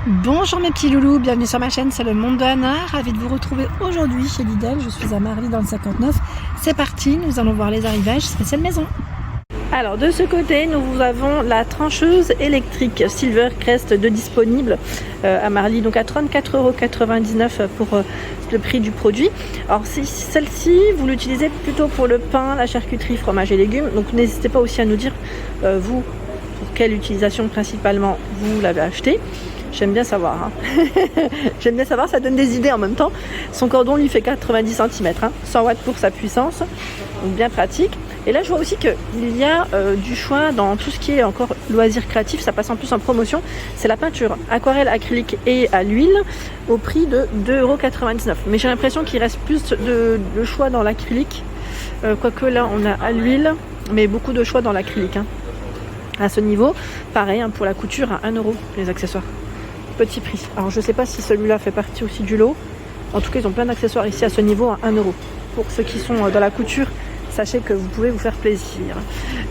Bonjour mes petits loulous, bienvenue sur ma chaîne, c'est le monde de Anna. Ravi de vous retrouver aujourd'hui chez Lidl. Je suis à Marly dans le 59. C'est parti, nous allons voir les arrivages spécial maison. Alors de ce côté, nous avons la trancheuse électrique Silvercrest de disponible à Marly, donc à 34,99 € pour le prix du produit. Alors celle-ci, vous l'utilisez plutôt pour le pain, la charcuterie, fromage et légumes. Donc n'hésitez pas aussi à nous dire, vous, pour quelle utilisation principalement vous l'avez acheté. J'aime bien savoir, hein. J'aime bien savoir, ça donne des idées en même temps. Son cordon lui fait 90 cm, hein, 100 watts pour sa puissance, donc bien pratique. Et là je vois aussi qu'il y a du choix dans tout ce qui est encore loisirs créatifs, ça passe en plus en promotion. C'est la peinture aquarelle, acrylique et à l'huile au prix de 2,99 €. Mais j'ai l'impression qu'il reste plus de choix dans l'acrylique, quoique là on a à l'huile, mais beaucoup de choix dans l'acrylique, hein. À ce niveau, pareil, hein, pour la couture à 1 € les accessoires. Petit prix. Alors je sais pas si celui-là fait partie aussi du lot. En tout cas, ils ont plein d'accessoires ici à ce niveau à 1 €. Pour ceux qui sont dans la couture, sachez que vous pouvez vous faire plaisir.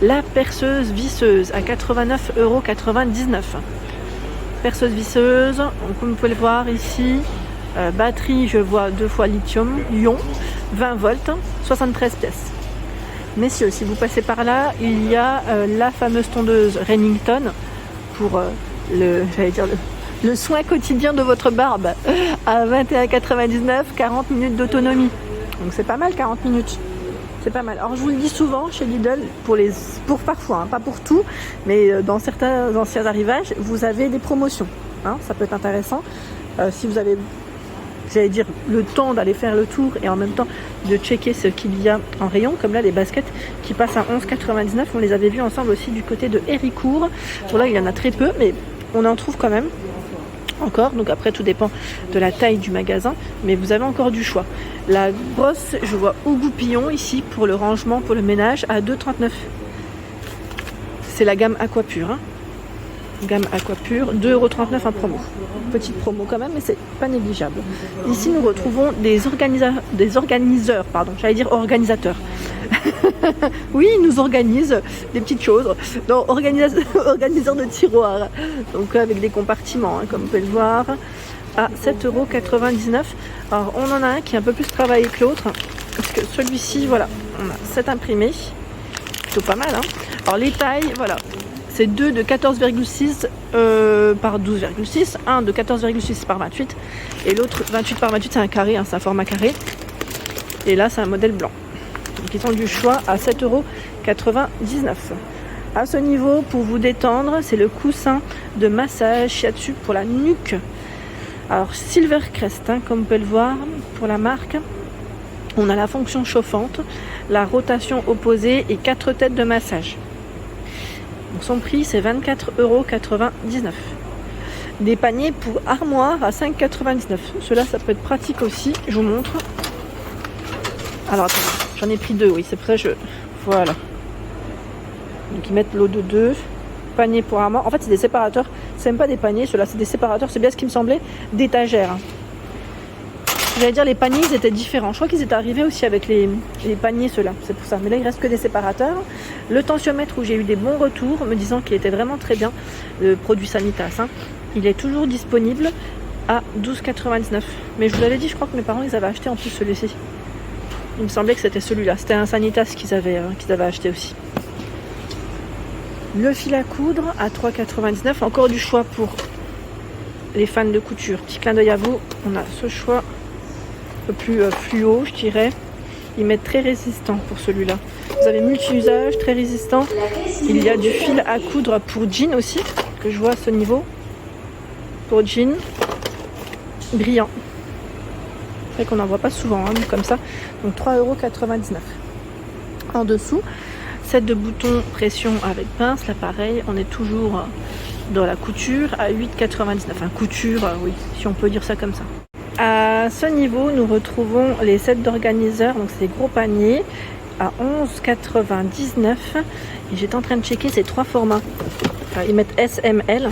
La perceuse visseuse à 89,99 €. Perceuse visseuse, comme vous pouvez le voir ici, batterie, je vois 2 fois lithium, ion, 20 volts, 73 pièces. Messieurs, si vous passez par là, il y a la fameuse tondeuse Remington pour le soin quotidien de votre barbe à 21,99 €, 40 minutes d'autonomie. Donc c'est pas mal 40 minutes. C'est pas mal. Alors je vous le dis souvent chez Lidl, pour parfois, hein, pas pour tout, mais dans certains anciens arrivages, vous avez des promotions. Hein, ça peut être intéressant. Si vous avez, j'allais dire, le temps d'aller faire le tour et en même temps de checker ce qu'il y a en rayon, comme là les baskets qui passent à 11,99 €. On les avait vus ensemble aussi du côté de Héricourt. Bon, là il y en a très peu, mais on en trouve quand même. Encore, donc après tout dépend de la taille du magasin, mais vous avez encore du choix. La brosse, je vois au goupillon ici pour le rangement, pour le ménage à 2,39 €. C'est la gamme Aquapure, hein. Gamme Aquapure, 2,39 € en promo. Petite promo quand même, mais c'est pas négligeable. Ici nous retrouvons des organisateurs, j'allais dire organisateurs. Oui, ils nous organisent des petites choses. Non, organisateurs de tiroirs. Donc avec des compartiments, hein, comme vous pouvez le voir, à 7,99 €. Alors on en a un qui est un peu plus travaillé que l'autre, parce que celui-ci, voilà, on a 7 imprimés, plutôt pas mal, hein. Alors les tailles, voilà, c'est 2 de 14,6 par 12,6, 1 de 14,6 par 28, et l'autre 28 par 28, c'est un carré, hein, c'est un format carré. Et là c'est un modèle blanc. Donc ils ont du choix à 7,99 €. À ce niveau, pour vous détendre, c'est le coussin de massage shiatsu pour la nuque. Alors Silvercrest, hein, comme vous pouvez le voir, pour la marque, on a la fonction chauffante, la rotation opposée et 4 têtes de massage. Donc son prix c'est 24,99 €. Des paniers pour armoire à 5,99 €. Cela, ça peut être pratique aussi, je vous montre. Alors attendez. J'en ai pris 2, oui, c'est pour ça voilà. Donc ils mettent l'eau de 2. Panier pour armoire. En fait, c'est des séparateurs. C'est même pas des paniers, ceux-là, c'est des séparateurs. C'est bien ce qui me semblait, d'étagères. J'allais dire, les paniers, ils étaient différents. Je crois qu'ils étaient arrivés aussi avec les paniers, ceux-là. C'est pour ça. Mais là, il reste que des séparateurs. Le tensiomètre, où j'ai eu des bons retours, me disant qu'il était vraiment très bien. Le produit Sanitas, hein. Il est toujours disponible à 12,99 €. Mais je vous l'avais dit, je crois que mes parents, ils avaient acheté en plus celui-ci. Il me semblait que c'était celui-là. C'était un Sanitas qu'ils avaient acheté aussi. Le fil à coudre à 3,99 €. Encore du choix pour les fans de couture. Petit clin d'œil à vous. On a ce choix un peu plus fluo, je dirais. Ils mettent très résistant pour celui-là. Vous avez multi-usage, très résistant. Il y a du fil à coudre pour jean aussi, que je vois à ce niveau. Pour jean. Brillant. Qu'on n'en voit pas souvent, hein, comme ça. Donc 3,99 €. En dessous, set de boutons pression avec pince. Là pareil, on est toujours dans la couture à 8,99 €. Enfin couture, oui, si on peut dire ça comme ça. À ce niveau, nous retrouvons les sets d'organiseurs. Donc c'est des gros paniers à 11,99 €. Et j'étais en train de checker ces 3 formats. Enfin, ils mettent S, M, L.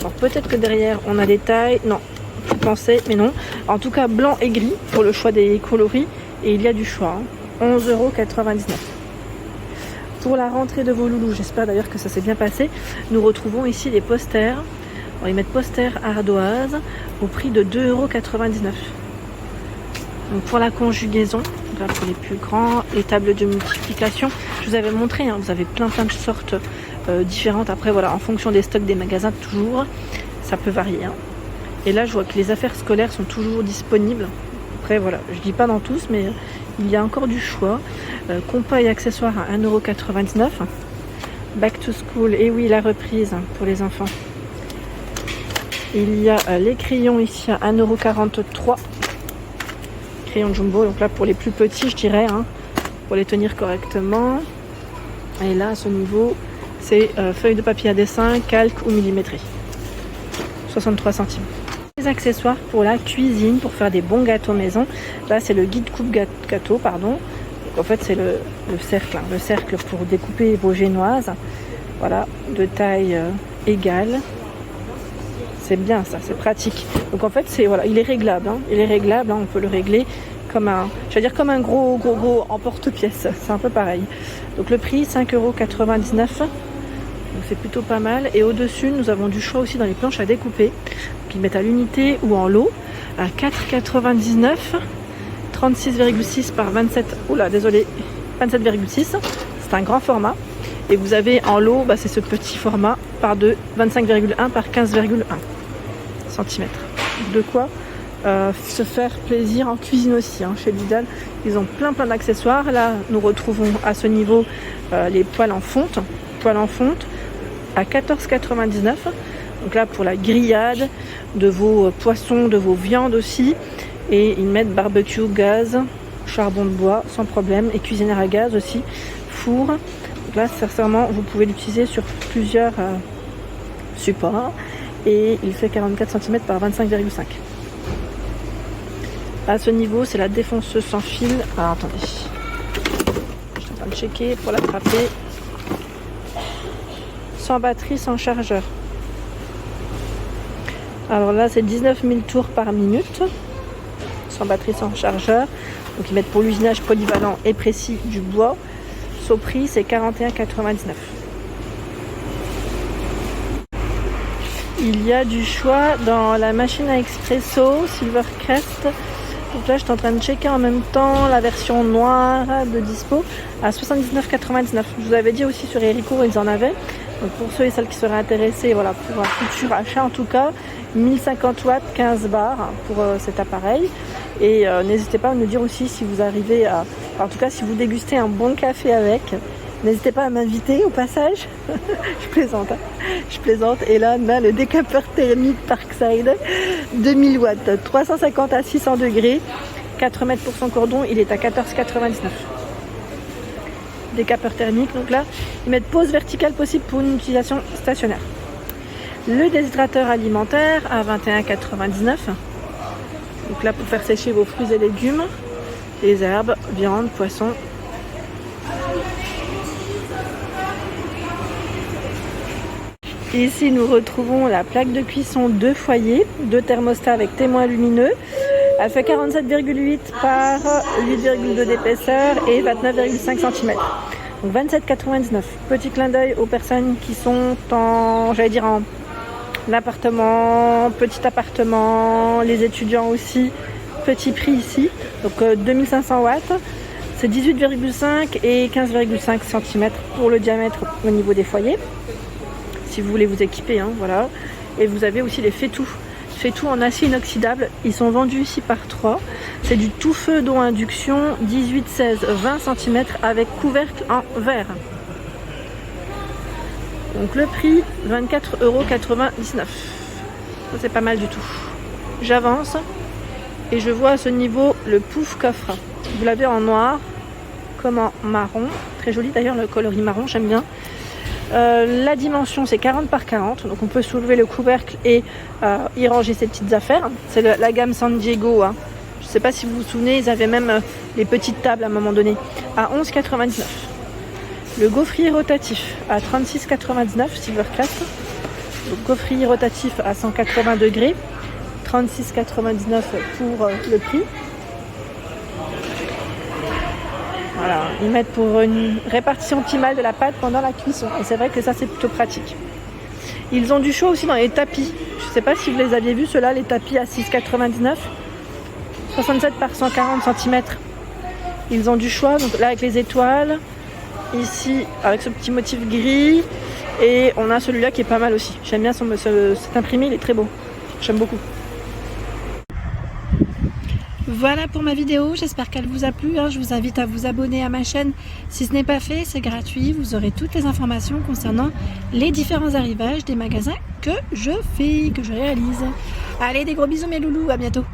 Alors peut-être que derrière on a des tailles. Non. Je pensais, mais non. En tout cas, blanc et gris pour le choix des coloris. Et il y a du choix. 11,99 €. Pour la rentrée de vos loulous, j'espère d'ailleurs que ça s'est bien passé. Nous retrouvons ici les posters. Alors, ils mettent poster ardoise au prix de 2,99 €. Donc pour la conjugaison, là pour les plus grands, les tables de multiplication, je vous avais montré, hein, vous avez plein de sortes différentes. Après voilà, en fonction des stocks des magasins toujours, ça peut varier. Hein. Et là je vois que les affaires scolaires sont toujours disponibles. Après voilà, je dis pas dans tous, mais il y a encore du choix. Compas et accessoires à 1,99 €. Back to school, et oui la reprise pour les enfants. Il y a les crayons ici à 1,43 €. Crayon jumbo, donc là pour les plus petits je dirais, hein, pour les tenir correctement. Et là à ce niveau c'est feuille de papier à dessin, calque ou millimétré, 63 centimes. Les accessoires pour la cuisine, pour faire des bons gâteaux maison, là c'est le guide coupe gâteau, pardon. Donc, en fait c'est le cercle, hein, le cercle pour découper vos génoises, voilà, de taille égale. C'est bien ça, c'est pratique. Donc en fait, c'est voilà, il est réglable. Hein. Il est réglable, hein, on peut le régler comme un, je veux dire comme un gros emporte-pièce. C'est un peu pareil. Donc le prix 5,99 €. Donc c'est plutôt pas mal. Et au-dessus, nous avons du choix aussi dans les planches à découper. Donc ils mettent à l'unité ou en lot à 4,99 €. 36,6 par 27. Oula, désolé, 27,6. C'est un grand format. Et vous avez en lot, c'est ce petit format par 2, 25,1 par 15,1 cm. De quoi se faire plaisir en cuisine aussi. Hein. Chez Lidl, ils ont plein d'accessoires. Là, nous retrouvons à ce niveau les poêles en fonte. Poêles en fonte à 14,99 €. Donc là, pour la grillade de vos poissons, de vos viandes aussi. Et ils mettent barbecue, gaz, charbon de bois, sans problème. Et cuisinière à gaz aussi, four. Là, sincèrement, vous pouvez l'utiliser sur plusieurs supports. Et il fait 44 cm par 25,5. À ce niveau, c'est la défonceuse sans fil. Alors, attendez. Je suis en train de checker pour l'attraper. Sans batterie, sans chargeur. Alors là, c'est 19 000 tours par minute. Sans batterie, sans chargeur. Donc, ils mettent pour l'usinage polyvalent et précis du bois. Au prix, c'est 41,99 €. Il y a du choix dans la machine à expresso Silvercrest. Donc là, je suis en train de checker en même temps la version noire de dispo à 79,99 €. Je vous avais dit aussi sur Héricourt, ils en avaient. Donc pour ceux et celles qui seraient intéressés, voilà, pour un futur achat en tout cas, 1050 watts, 15 bars pour cet appareil. Et n'hésitez pas à nous dire aussi si vous arrivez à... En tout cas, si vous dégustez un bon café avec, n'hésitez pas à m'inviter au passage. Je plaisante, hein. Je plaisante. Et là, on a le décapeur thermique Parkside, 2000 watts, 350 à 600 degrés, 4 mètres pour son cordon, il est à 14,99 €. Décapeur thermique, donc là, ils mettent pause verticale possible pour une utilisation stationnaire. Le déshydrateur alimentaire à 21,99 €. Donc là, pour faire sécher vos fruits et légumes, les herbes, viande, poisson. Ici, nous retrouvons la plaque de cuisson 2 foyers, 2 thermostats avec témoin lumineux. Elle fait 47,8 par 8,2 d'épaisseur et 29,5 cm. Donc 27,99 €. Petit clin d'œil aux personnes qui sont en appartement, petit appartement, les étudiants aussi, petit prix ici, donc 2500 watts, c'est 18,5 et 15,5 cm pour le diamètre au niveau des foyers, si vous voulez vous équiper, hein, voilà. Et vous avez aussi les faitout en acier inoxydable, ils sont vendus ici par 3, c'est du tout feu d'eau induction, 18, 16, 20 cm avec couvercle en verre. Donc le prix, 24,99 €. Ça, c'est pas mal du tout. J'avance et je vois à ce niveau le pouf coffre. Vous l'avez en noir comme en marron. Très joli d'ailleurs le coloris marron, j'aime bien. La dimension c'est 40 par 40. Donc on peut soulever le couvercle et y ranger ses petites affaires. C'est la gamme San Diego. Hein. Je ne sais pas si vous vous souvenez, ils avaient même les petites tables à un moment donné. À 11,99 €. Le gaufrier rotatif à 36,99 € Silvercrest. Donc gaufrier rotatif à 180 degrés, 36,99 € pour le prix. Voilà, ils mettent pour une répartition optimale de la pâte pendant la cuisson. Et c'est vrai que ça c'est plutôt pratique. Ils ont du choix aussi dans les tapis. sais pas si vous les aviez vus, ceux-là, les tapis à 6,99, 67 par 140 cm. Ils ont du choix, donc là avec les étoiles, ici avec ce petit motif gris, et on a celui-là qui est pas mal aussi. J'aime bien cet imprimé, il est très beau, j'aime beaucoup. Voilà pour ma vidéo, j'espère qu'elle vous a plu. Je vous invite à vous abonner à ma chaîne si ce n'est pas fait, c'est gratuit. Vous aurez toutes les informations concernant les différents arrivages des magasins que je fais, que je réalise. Allez, des gros bisous mes loulous, à bientôt.